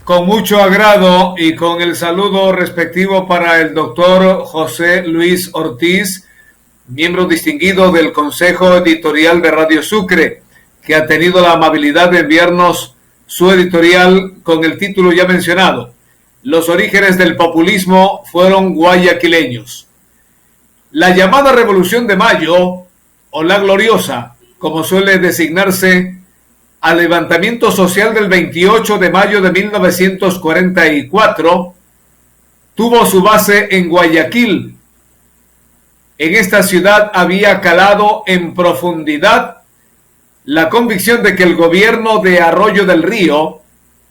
Con mucho agrado y con el saludo respectivo para el doctor José Luis Ortiz, miembro distinguido del Consejo Editorial de Radio Sucre, que ha tenido la amabilidad de enviarnos su editorial con el título ya mencionado: Los orígenes del populismo fueron guayaquileños. La llamada Revolución de Mayo, o la Gloriosa, como suele designarse al levantamiento social del 28 de mayo de 1944, tuvo su base en Guayaquil. En esta ciudad había calado en profundidad la convicción de que el gobierno de Arroyo del Río,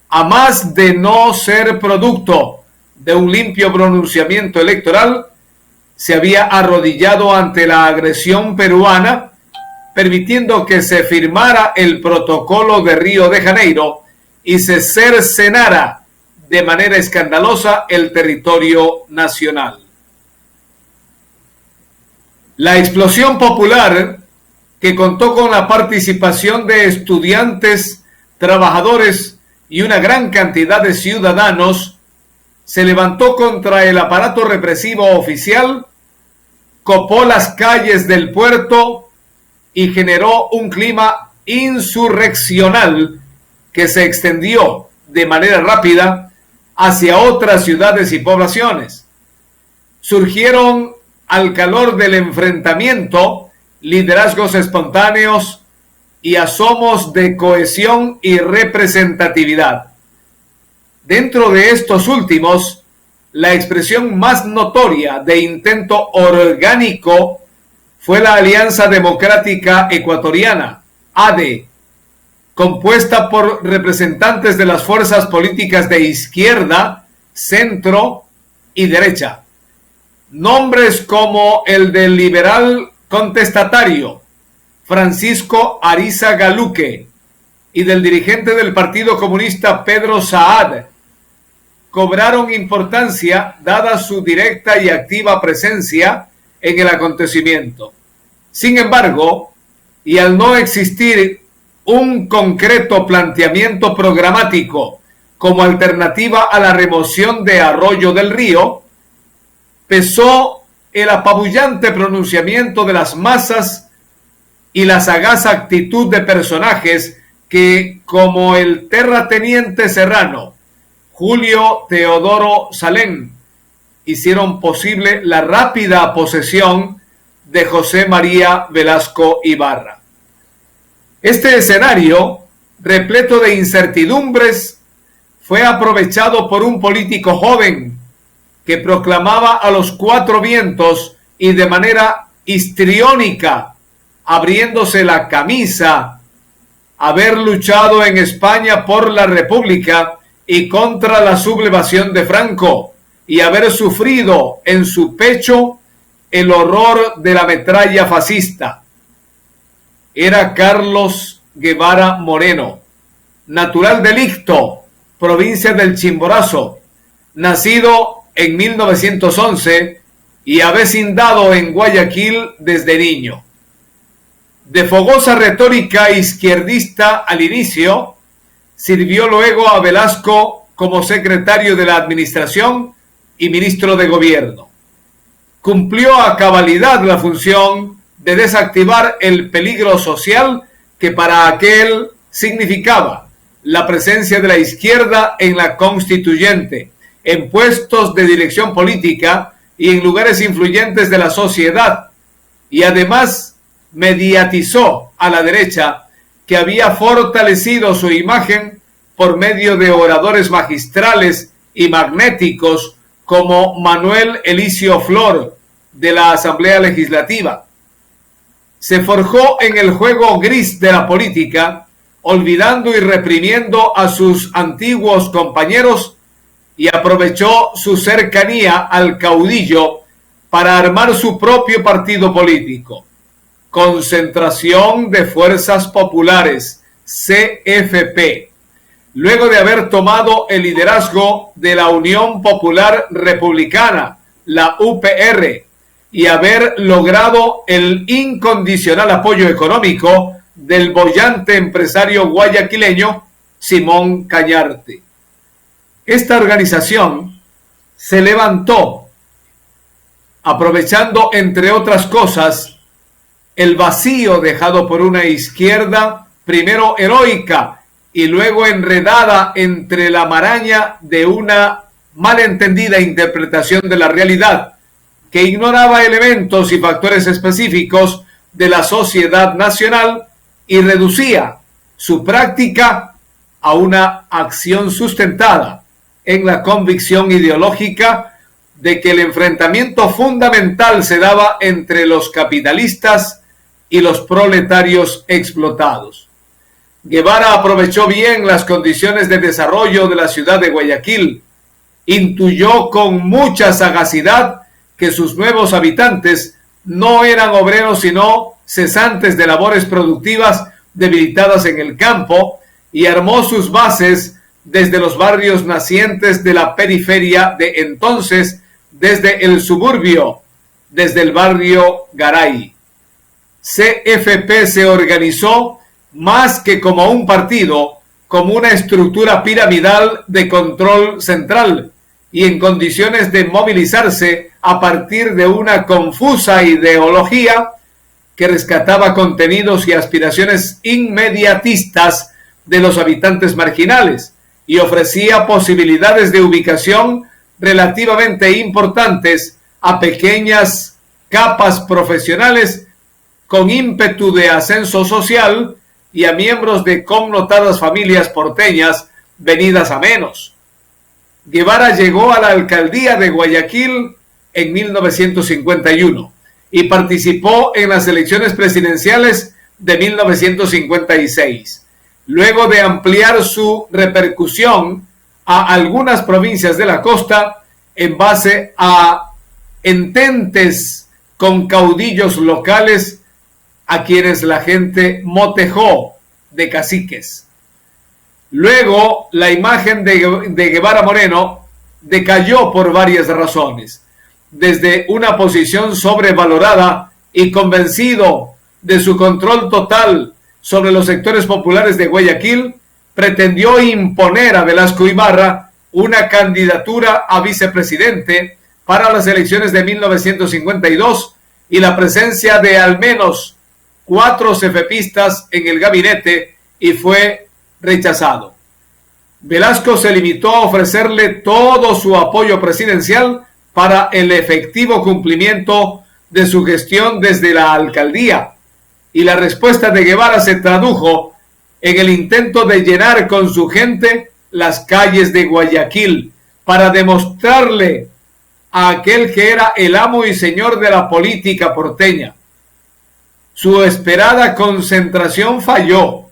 a más de no ser producto de un limpio pronunciamiento electoral, se había arrodillado ante la agresión peruana, permitiendo que se firmara el protocolo de Río de Janeiro y se cercenara de manera escandalosa el territorio nacional. La explosión popular, que contó con la participación de estudiantes, trabajadores y una gran cantidad de ciudadanos, se levantó contra el aparato represivo oficial, copó las calles del puerto y generó un clima insurreccional que se extendió de manera rápida hacia otras ciudades y poblaciones. Surgieron al calor del enfrentamiento liderazgos espontáneos y asomos de cohesión y representatividad. Dentro de estos últimos, la expresión más notoria de intento orgánico fue la Alianza Democrática Ecuatoriana, ADE, compuesta por representantes de las fuerzas políticas de izquierda, centro y derecha. Nombres como el del liberal contestatario Francisco Ariza Luque y del dirigente del Partido Comunista Pedro Saad cobraron importancia dada su directa y activa presencia en el acontecimiento. Sin embargo, y al no existir un concreto planteamiento programático como alternativa a la remoción de Arroyo del Río, pesó el apabullante pronunciamiento de las masas y la sagaz actitud de personajes que, como el terrateniente serrano Julio Teodoro Salén, hicieron posible la rápida posesión de José María Velasco Ibarra. Este escenario, repleto de incertidumbres, fue aprovechado por un político joven que proclamaba a los cuatro vientos y de manera histriónica, abriéndose la camisa, haber luchado en España por la República y contra la sublevación de Franco, y haber sufrido en su pecho el horror de la metralla fascista. Era Carlos Guevara Moreno, natural de Licto, provincia del Chimborazo, nacido en 1911 y avecindado en Guayaquil desde niño. De fogosa retórica izquierdista al inicio, sirvió luego a Velasco como secretario de la administración y ministro de gobierno. Cumplió a cabalidad la función de desactivar el peligro social que para aquel significaba la presencia de la izquierda en la constituyente, en puestos de dirección política y en lugares influyentes de la sociedad, y además mediatizó a la derecha, que había fortalecido su imagen por medio de oradores magistrales y magnéticos como Manuel Elicio Flor, de la Asamblea Legislativa. Se forjó en el juego gris de la política, olvidando y reprimiendo a sus antiguos compañeros, y aprovechó su cercanía al caudillo para armar su propio partido político, Concentración de Fuerzas Populares, CFP, luego de haber tomado el liderazgo de la Unión Popular Republicana, la UPR, y haber logrado el incondicional apoyo económico del boyante empresario guayaquileño Simón Cañarte. Esta organización se levantó aprovechando, entre otras cosas, el vacío dejado por una izquierda, primero heroica y luego enredada entre la maraña de una malentendida interpretación de la realidad, que ignoraba elementos y factores específicos de la sociedad nacional y reducía su práctica a una acción sustentada en la convicción ideológica de que el enfrentamiento fundamental se daba entre los capitalistas y los proletarios explotados. Guevara aprovechó bien las condiciones de desarrollo de la ciudad de Guayaquil, intuyó con mucha sagacidad que sus nuevos habitantes no eran obreros sino cesantes de labores productivas debilitadas en el campo, y armó sus bases desde los barrios nacientes de la periferia de entonces, desde el suburbio, desde el barrio Garay. CFP se organizó más que como un partido, como una estructura piramidal de control central y en condiciones de movilizarse a partir de una confusa ideología que rescataba contenidos y aspiraciones inmediatistas de los habitantes marginales y ofrecía posibilidades de ubicación relativamente importantes a pequeñas capas profesionales con ímpetu de ascenso social y a miembros de connotadas familias porteñas venidas a menos. Guevara llegó a la alcaldía de Guayaquil en 1951 y participó en las elecciones presidenciales de 1956. Luego de ampliar su repercusión a algunas provincias de la costa en base a ententes con caudillos locales a quienes la gente motejó de caciques. Luego, la imagen de Guevara Moreno decayó por varias razones. Desde una posición sobrevalorada y convencido de su control total sobre los sectores populares de Guayaquil, pretendió imponer a Velasco Ibarra una candidatura a vicepresidente para las elecciones de 1952 y la presencia de al menos 4 cefepistas en el gabinete, y fue rechazado. Velasco se limitó a ofrecerle todo su apoyo presidencial para el efectivo cumplimiento de su gestión desde la alcaldía, y la respuesta de Guevara se tradujo en el intento de llenar con su gente las calles de Guayaquil para demostrarle a aquel que era el amo y señor de la política porteña. Su esperada concentración falló.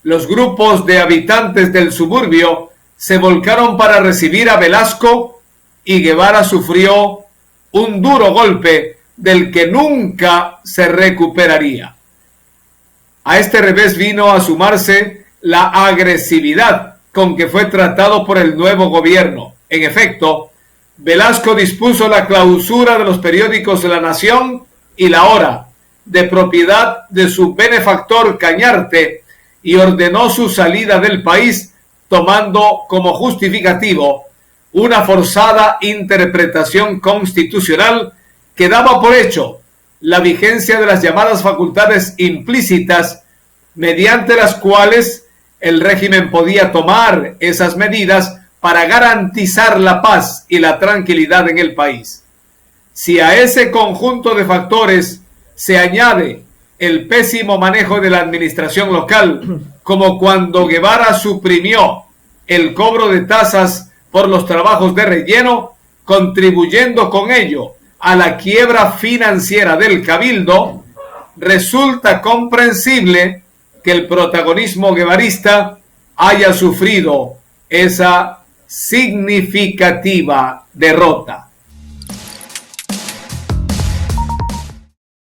Los grupos de habitantes del suburbio se volcaron para recibir a Velasco y Guevara sufrió un duro golpe del que nunca se recuperaría. A este revés vino a sumarse la agresividad con que fue tratado por el nuevo gobierno. En efecto, Velasco dispuso la clausura de los periódicos La Nación y La Hora, de propiedad de su benefactor Cañarte, y ordenó su salida del país, tomando como justificativo una forzada interpretación constitucional que daba por hecho la vigencia de las llamadas facultades implícitas, mediante las cuales el régimen podía tomar esas medidas para garantizar la paz y la tranquilidad en el país. Si a ese conjunto de factores se añade el pésimo manejo de la administración local, como cuando Guevara suprimió el cobro de tasas por los trabajos de relleno, contribuyendo con ello a la quiebra financiera del cabildo, resulta comprensible que el protagonismo guevarista haya sufrido esa significativa derrota.